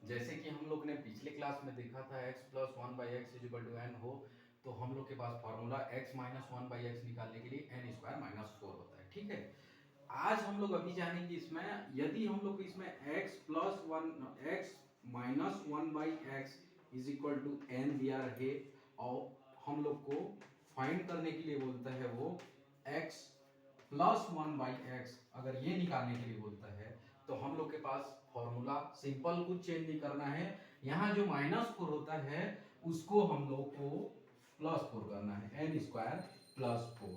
जैसे कि हम लोग ने पिछले क्लास में देखा था x plus one by X is equal to N हो, तो हम लोग के पास formula x minus one by X निकालने के लिए एन स्क्वायर माइनस फोर होता है। ठीक है, आज हम लोग अभी जानेंगे इसमें, यदि हम लोग इसमें x plus one x minus one by x is equal to n दिया रहे और हम लोग को फाइंड करने के लिए बोलता है वो x plus one by x, अगर ये निकालने के लिए बोलता है तो हम लोग के पास फॉर्मूला सिंपल, कुछ चेंज नहीं करना है। यहाँ जो माइनस फोर होता है उसको हम लोग को प्लस फोर करना है, एन स्क्वायर प्लस फोर।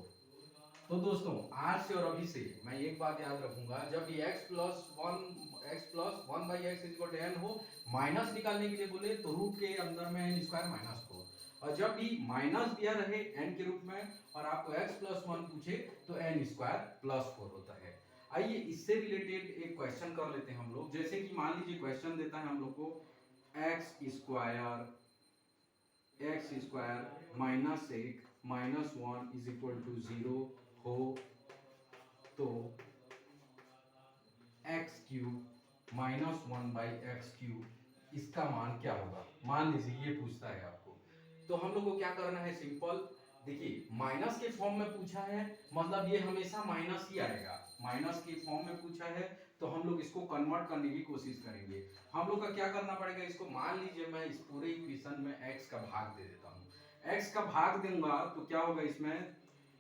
तो दोस्तों आज से और अभी से मैं एक बात याद रखूंगा, जब भी x plus one by x is equal to N हो, माइनस निकालने के लिए बोले तो रूट के अंदर में एन स्क्वायर माइनस फोर, और जब भी माइनस दिया रहे एन के रूप में और आपको x प्लस वन पूछे तो एन स्क्वायर प्लस फोर होता है। आइए इससे रिलेटेड एक क्वेश्चन कर लेते हैं हम लोग। जैसे कि मान लीजिए क्वेश्चन देता है हम लोग को एक्स स्क्वायर माइनस एक minus one is equal to zero हो तो x cube minus one by x cube इसका मान क्या होगा। मान लीजिए ये पूछता है आपको, तो हम लोग को क्या करना है, सिंपल देखिए माइनस के फॉर्म में पूछा है मतलब ये हमेशा माइनस ही आएगा। माइनस के फॉर्म में पूछा है तो हम लोग इसको कन्वर्ट करने की कोशिश करेंगे। हम लोग का क्या करना पड़ेगा, इसको मान लीजिए मैं इस पूरे इक्वेशन में x का भाग दे देता हूँ। x का भाग दूंगा तो क्या होगा, इसमें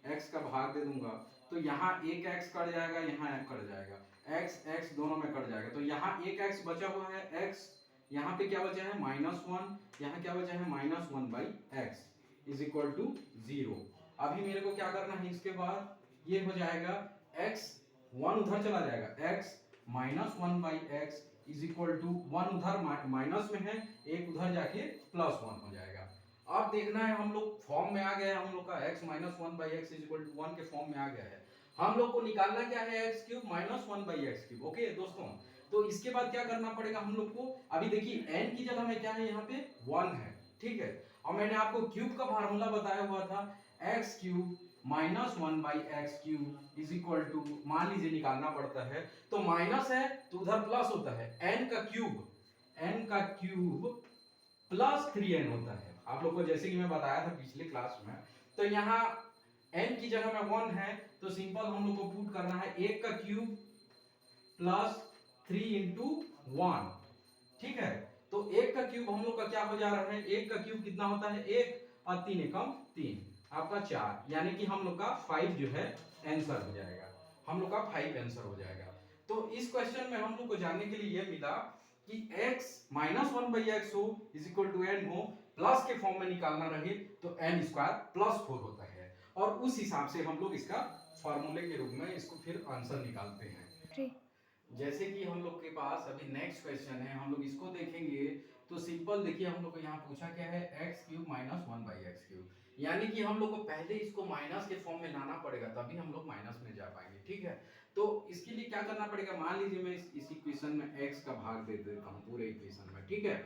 x का भाग दे दूंगा तो यहाँ एक x कट जाएगा, यहाँ कट जाएगा, x दोनों में कट जाएगा, तो यहाँ एक x बचा हुआ है, x यहाँ पे क्या बचा है माइनस वन, यहाँ क्या बचा है minus one by x is equal to zero. अभी मेरे को क्या करना है, इसके बाद ये हो जाएगा x वन उधर चला जाएगा, x minus one by x is equal to one उधर माइनस में है, एक उधर जाके प्लस वन हो जाएगा। अब देखना है हम लोग फॉर्म में आ गया है, हम लोग का x minus one by x is equal to one के फॉर्म में आ गया है। हम लोग को निकालना क्या है, x cube minus one by x cube. Okay दोस्तों, तो इसके बाद क्या करना पड़ेगा हम लोग को, अभी देखिए n की जगह में क्या है, यहाँ पे वन है, ठीक है, और मैंने आपको क्यूब का फार्मूला बताया हुआ था x cube minus one by x cube is equal to, मान लीजिए निकालना पड़ता है तो माइनस है तो उधर प्लस होता है, n का क्यूब प्लस थ्री एन होता है। आप लोग को जैसे कि मैं बताया था पिछले क्लास में, तो यहाँ n की जगह में वन है तो सिंपल हम लोग को पुट करना है एक का cube plus three into one. ठीक है, तो एक का क्यूब हम लोग का क्या हो जा रहा है, एक का क्यूब कितना होता है एक, और तीन एकम तीन, आपका चार, यानी कि हम लोग का फाइव जो है आंसर हो जाएगा, हम लोग का फाइव आंसर हो जाएगा। तो इस क्वेश्चन में हम लोग को जानने के लिए यह मिला कि x minus one by x हो इज इक्वल टू एन हो, प्लस के फॉर्म में निकालना रहे तो एन स्क्वायर प्लस फोर होता है, और उस हिसाब से हम लोग इसका फॉर्मूले के रूप में इसको फिर आंसर निकालते हैं। जैसे कि हम लोग के पास अभी नेक्स्ट क्वेश्चन है, हम लोग इसको देखेंगे तो सिंपल देखिए हम लोग को यहाँ पूछा क्या है, x cube minus one by x cube, यानी कि हम लोग को पहले इसको माइनस के फॉर्म में लाना पड़ेगा तभी हम लोग माइनस में जा पाएंगे। ठीक है, तो इसके लिए क्या करना पड़ेगा, मान लीजिए मैं इस इक्वेशन में एक्स का भाग दे देता हूँ पूरे इक्वेशन में। ठीक है,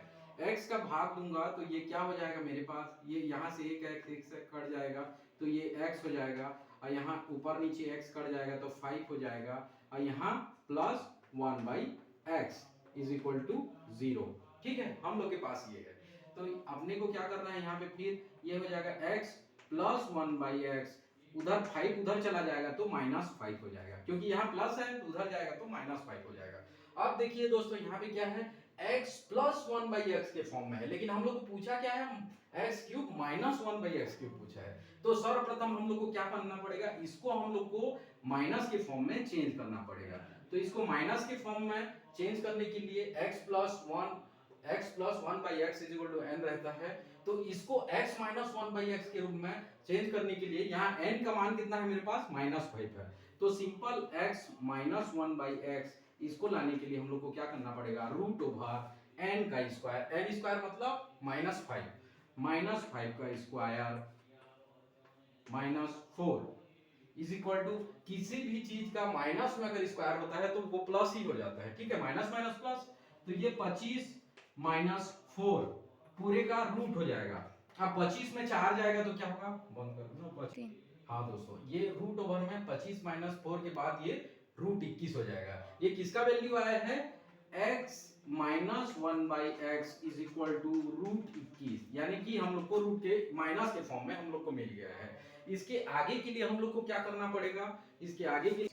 एक्स का भाग दूंगा तो ये क्या हो जाएगा मेरे पास, ये यहाँ से एक से कट जाएगा तो ये एक्स हो जाएगा, और यहाँ ऊपर नीचे एक्स कट जाएगा तो फाइव हो जाएगा, और यहाँ plus one by x is equal to zero. ठीक है, हम लोग के पास ये है, तो अपने को क्या करना है, यहाँ पे फिर ये हो जाएगा x plus one by x, उधर फाइव उधर चला जाएगा तो माइनस फाइव हो जाएगा, क्योंकि यहाँ प्लस है तो उधर जाएगा तो माइनस फाइव हो जाएगा। अब देखिए दोस्तों यहाँ पे क्या है, x plus one by x के फॉर्म में है, लेकिन हम लोग को पूछा क्या है, x cube minus one by x cube पूछा है। तो सर्वप्रथम हम लोग को क्या करना पड़ेगा, इसको हम लोग को माइनस के फॉर्म में चेंज करना पड़ेगा। तो इसको माइनस के फॉर्म में चेंज करने के लिए x plus one by x is equal to n रहता है, तो इसको x minus one by x के रूप में चेंज करने के लिए यहाँ n का मान कितना है मेरे पास, माइनस फाइव है, तो simple x minus one by x, इसको लाने के लिए हम लोग को क्या करना पड़ेगा, रूट ओवर n का स्क्वायर, n स्क्वायर मतलब माइनस फाइव का square minus four is equal to, किसी भी चीज का माइनस में अगर स्क्वायर होता है तो वो प्लस ही हो जाता है। ठीक है, माइनस माइनस प्लस, तो ये 25 माइनस फोर पूरे का रूट हो जाएगा। अब 25 में चार जाएगा तो क्या होगा, बंद कर दो 25। हाँ दोस्तों, ये रूट ओवर में 25 माइनस फोर के बाद ये रूट 21 हो जाएगा। ये किसका वैल्यू आया है, x -1/x is equal to √21, यानी कि हम लोग को रूट के माइनस के फॉर्म में हम लोग को मिल गया है। इसके आगे के लिए हम लोग को क्या करना पड़ेगा, इसके आगे के,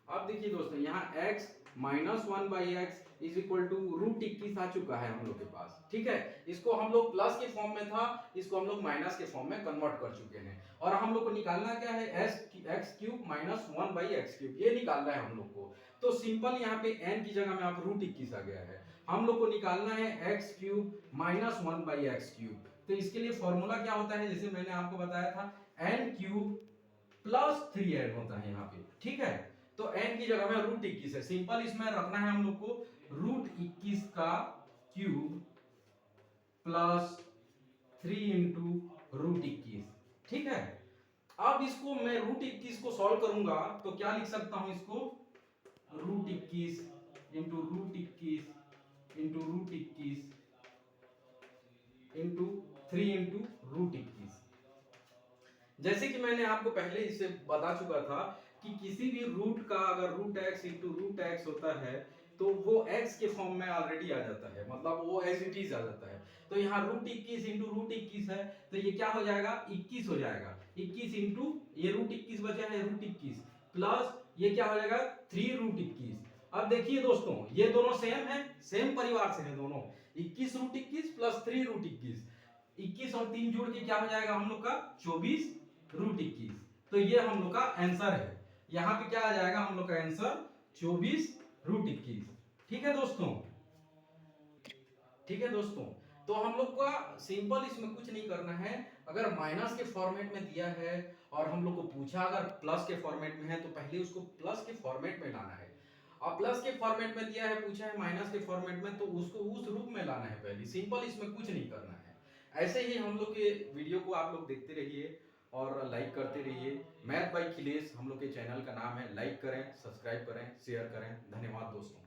अब देखिए दोस्तों यहाँ x -1/x is equal to √21 आ चुका है हम लोग के पास, ठीक है। इसको हम लोग प्लस के फॉर्म में था, इसको हम लोग माइनस के फॉर्म में कन्वर्ट कर चुके हैं, और हम लोग को निकालना क्या है, x³ -1/x³, ये निकालना है हम लोग को। तो सिंपल यहाँ पे n की जगह में आप √21 आ गया है, हम लोग को निकालना है x³ -1/x³। तो इसके लिए फॉर्मूला क्या होता है, जैसे मैंने आपको बताया था, n³ + 3n होता है यहाँ पे, ठीक है। तो n की जगह में √21 है, सिंपल इसमें रखना है हम लोग को √21 का क्यूब प्लस 3 इंटू √21, ठीक है। अब इसको मैं √21 को सॉल्व करूंगा तो क्या लिख सकता हूं इसको, √21 इंटू √21 इंटू √21 इंटू 3 इंटू √21। जैसे कि मैंने आपको पहले इससे बता चुका था कि किसी भी रूट का अगर √x इंटू √x होता है तो वो x के फॉर्म में ऑलरेडी आ जाता है, मतलब वो एज इट इज आ जाता है। तो यहाँ √21 इंटू √21 है, तो ये क्या हो जाएगा, 21 हो जाएगा। 21 इंटू ये √21 बचा है, √21 प्लस ये क्या हो जाएगा, 3√21। अब देखिए दोस्तों ये दोनों सेम है, सेम परिवार से है दोनों, 21√21 प्लस 3√21, 21 और 3 जोड़ के क्या हो जाएगा हम लोग का, 24√21। तो ये हम लोग का आंसर है, यहाँ पे क्या आ जाएगा हम लोग का आंसर 24√21, ठीक है दोस्तों। ठीक है दोस्तों, तो हम लोग का सिंपल इसमें कुछ नहीं करना है। अगर माइनस के फॉर्मेट में दिया है और हम लोग को पूछा अगर प्लस के फॉर्मेट में है तो पहले उसको प्लस के फॉर्मेट में लाना है, और प्लस के फॉर्मेट में दिया है, पूछा है माइनस के फॉर्मेट में, तो उसको उस रूप में लाना है पहले, सिंपल, इसमें कुछ नहीं करना है। ऐसे ही हम लोग के वीडियो को आप लोग देखते रहिए और लाइक करते रहिए। मैथ बाय अखिलेश हम लोग के चैनल का नाम है, लाइक करें, सब्सक्राइब करें, शेयर करें। धन्यवाद दोस्तों।